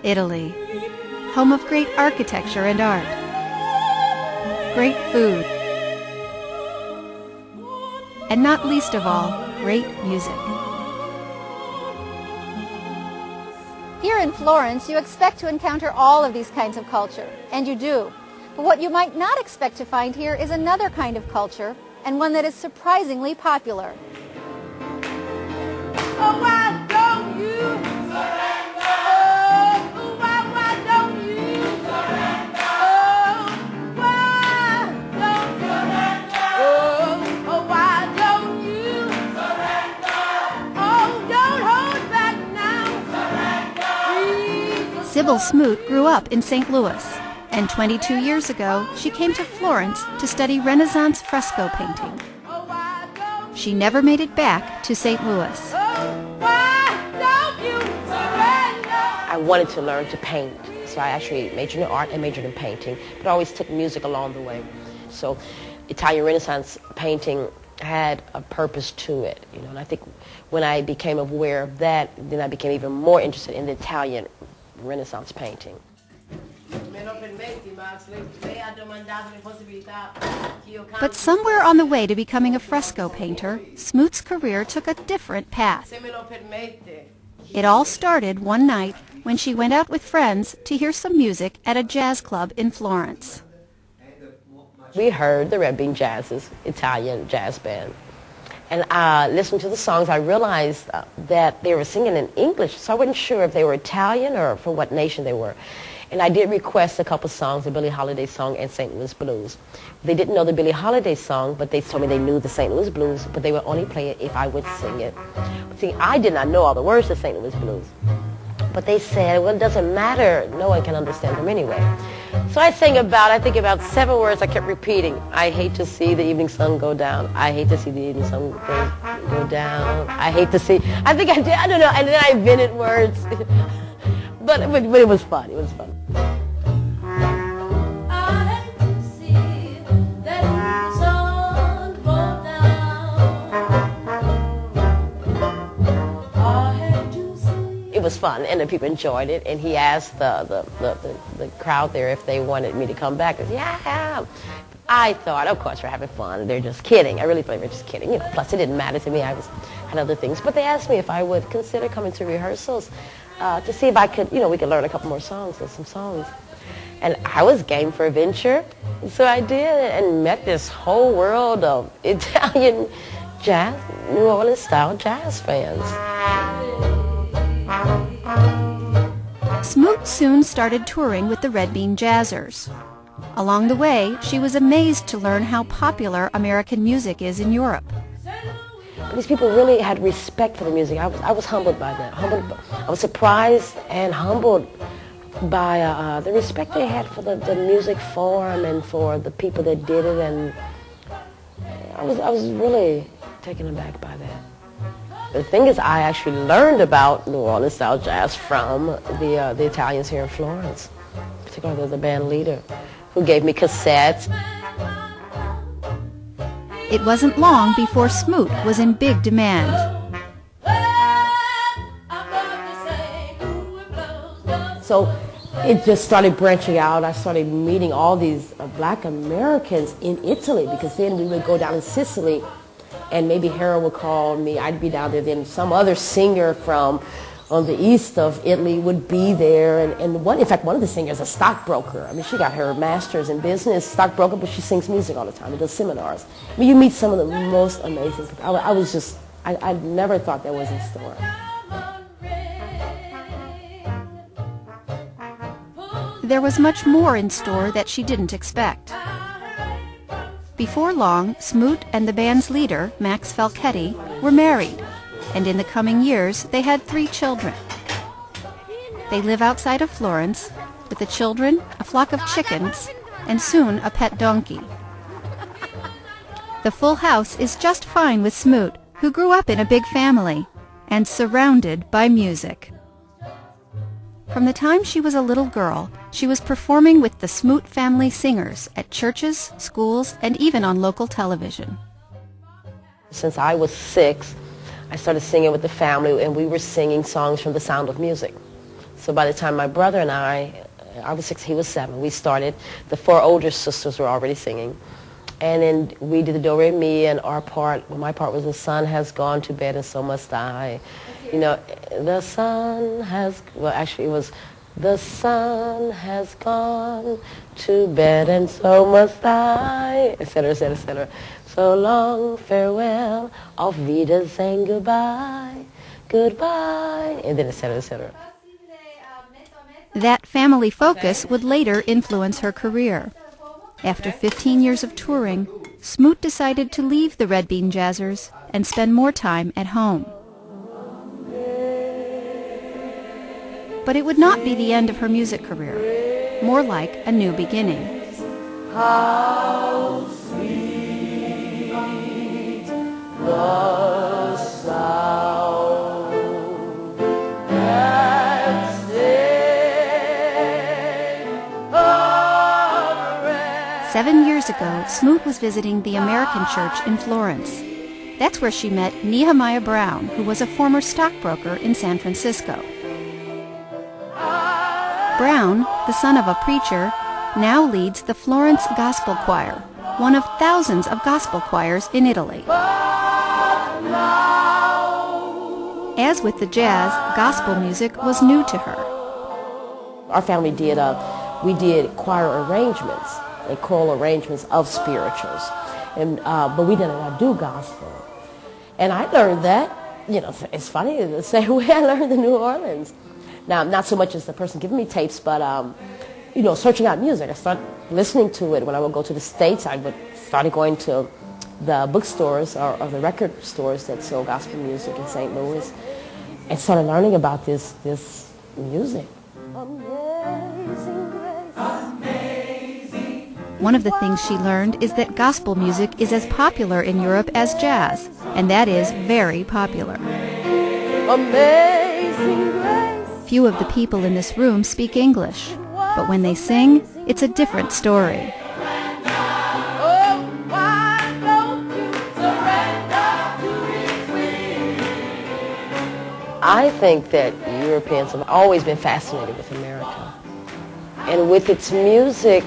Italy, home of great architecture and art, great food, and not least of all, great music. Here in Florence, you expect to encounter all of these kinds of culture, and you do. But what you might not expect to find here is another kind of culture, and one that is surprisingly popular. Oh, why don't you surrender? Oh, why don't you surrender? Oh, why don't you surrender? Oh, why don't you surrender? Oh, don't hold back now. Surrender. Sybil Smoot grew up in St. Louis, and 22 years ago, she came to Florence to study Renaissance fresco painting. She never made it back to St. Louis. I wanted to learn to paint, so I actually majored in art and majored in painting, but I always took music along the way. So Italian Renaissance painting had a purpose to it, you know, and I think when I became aware of that, then I became even more interested in the Italian Renaissance painting. But somewhere on the way to becoming a fresco painter, Smoot's career took a different path. It all started one night when she went out with friends to hear some music at a jazz club in Florence. We heard the Red Bean Jazz's Italian jazz band. And listening to the songs, I realized that they were singing in English, so I wasn't sure if they were Italian or from what nation they were. And I did request a couple songs, the Billie Holiday song and St. Louis Blues. They didn't know the Billie Holiday song, but they told me they knew the St. Louis Blues, but they would only play it if I would sing it. But see, I did not know all the words to St. Louis Blues. But they said, well, it doesn't matter. No one can understand them anyway. So I sang I think about 7 words I kept repeating. I hate to see the evening sun go down. I hate to see the evening sun go down. I hate to see. I think I did. I don't know. And then I invented words. But it was fun. It was fun. It was fun, and the people enjoyed it. And he asked the crowd there if they wanted me to come back. I said, yeah. I thought, of course, we're having fun. They're just kidding. I really thought they were just kidding. You know, plus, it didn't matter to me. I had other things. But they asked me if I would consider coming to rehearsals to see if I could, you know, we could learn a couple more songs or some songs. And I was game for a venture. So I did, and met this whole world of Italian jazz, New Orleans style jazz fans. Smoot soon started touring with the Red Bean Jazzers. Along the way, she was amazed to learn how popular American music is in Europe. These people really had respect for the music. I was humbled by that. I was surprised and humbled by the respect they had for the music form and for the people that did it, and I was really taken aback by that. The thing is, I actually learned about New Orleans style jazz from the Italians here in Florence, particularly the band leader, who gave me cassettes. It wasn't long before Smoot was in big demand. So it just started branching out. I started meeting all these black Americans in Italy, because then we would go down in Sicily, and maybe Harold would call me. I'd be down there. Then some other singer from on the east of Italy would be there. And in fact, one of the singers is a stockbroker. I mean, she got her master's in business, stockbroker, but she sings music all the time and does seminars. I mean, you meet some of the most amazing people. I never thought that was in store. There was much more in store that she didn't expect. Before long, Smoot and the band's leader, Max Falchetti, were married, and in the coming years they had 3 children. They live outside of Florence, with the children, a flock of chickens, and soon a pet donkey. The full house is just fine with Smoot, who grew up in a big family and surrounded by music. From the time she was a little girl, she was performing with the Smoot family singers at churches, schools, and even on local television. Since I was 6, I started singing with the family, and we were singing songs from The Sound of Music. So by the time my brother and I was 6, he was 7, we started. The 4 older sisters were already singing. And then we did the do, re, mi, and our part, well, my part was the sun has gone to bed and so must I. You know, the sun has, well, actually it was, the sun has gone to bed and so must I, etc., etc., etc. So long, farewell, auf Wiedersehen, goodbye, goodbye, and then etc., etc. That family focus would later influence her career. After 15 years of touring, Smoot decided to leave the Red Bean Jazzers and spend more time at home. But it would not be the end of her music career, more like a new beginning. How sweet the sound that saved a wretch. 7 years ago, Smoot was visiting the American Church in Florence. That's where she met Nehemiah Brown, who was a former stockbroker in San Francisco. Brown, the son of a preacher, now leads the Florence Gospel Choir, one of thousands of gospel choirs in Italy. As with the jazz, gospel music was new to her. Our family did, we did choir arrangements, and choral arrangements of spirituals, and but we did not do gospel. And I learned that, you know, it's funny, the same way I learned in New Orleans. Now, not so much as the person giving me tapes, but, you know, searching out music. I started listening to it. When I would go to the States, I started going to the bookstores or the record stores that sold gospel music in St. Louis and started learning about this music. Amazing grace. Amazing. One of the things she learned is that gospel music is as popular in Europe as jazz, and that is very popular. Amazing grace. Few of the people in this room speak English, but when they sing, it's a different story. Oh, why don't you surrender to His will? I think that Europeans have always been fascinated with America. And with its music,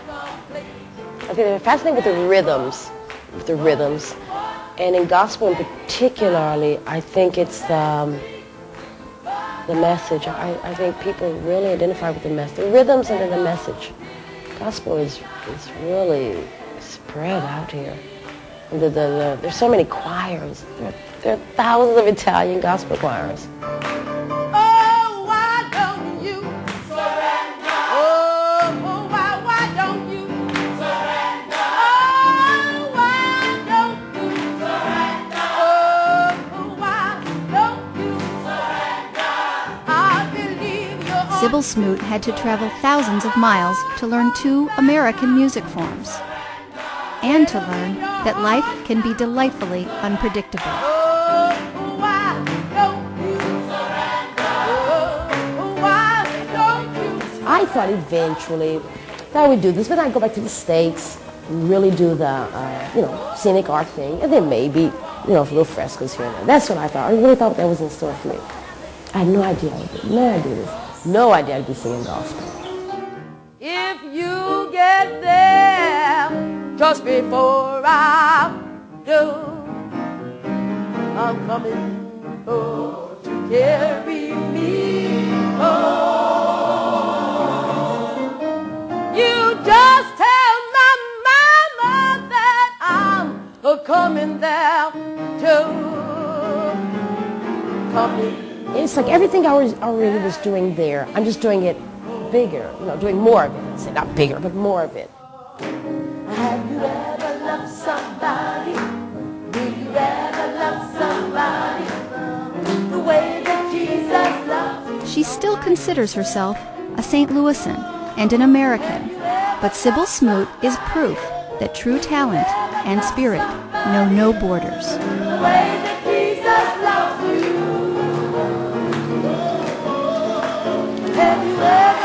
I think they're fascinated with the rhythms. And in gospel in particularly, I think it's the message. I think people really identify with the message. The rhythms and then the message. Gospel is really spread out here. And there's so many choirs. There are thousands of Italian gospel choirs. Oh, why don't you surrender? Oh, why don't you surrender? Oh, why don't you surrender? Oh, why don't you surrender? I believe you're Sybil Smoot had to travel thousands of miles to learn 2 American music forms, and to learn that life can be delightfully unpredictable. I thought eventually that I would do this, but I'd go back to the States, really do the, scenic art thing, and then maybe, little frescoes here and there. That's what I thought. I really thought that was in store for me. I had no idea I would do. No idea I'd be singing gospel. If you get there just before I do, I'm coming home to carry me home. You just tell my mama that I'm coming there too. Coming. It's like everything I already was doing there, I'm just doing it bigger, doing more of it. I'd say not bigger, but more of it. Have you ever loved somebody? Do you ever love somebody the way that Jesus loves? She still considers herself a St. Louisan and an American, but Sybil Smoot is proof that true talent and spirit know no borders. The way that Jesus loves you. Have you ever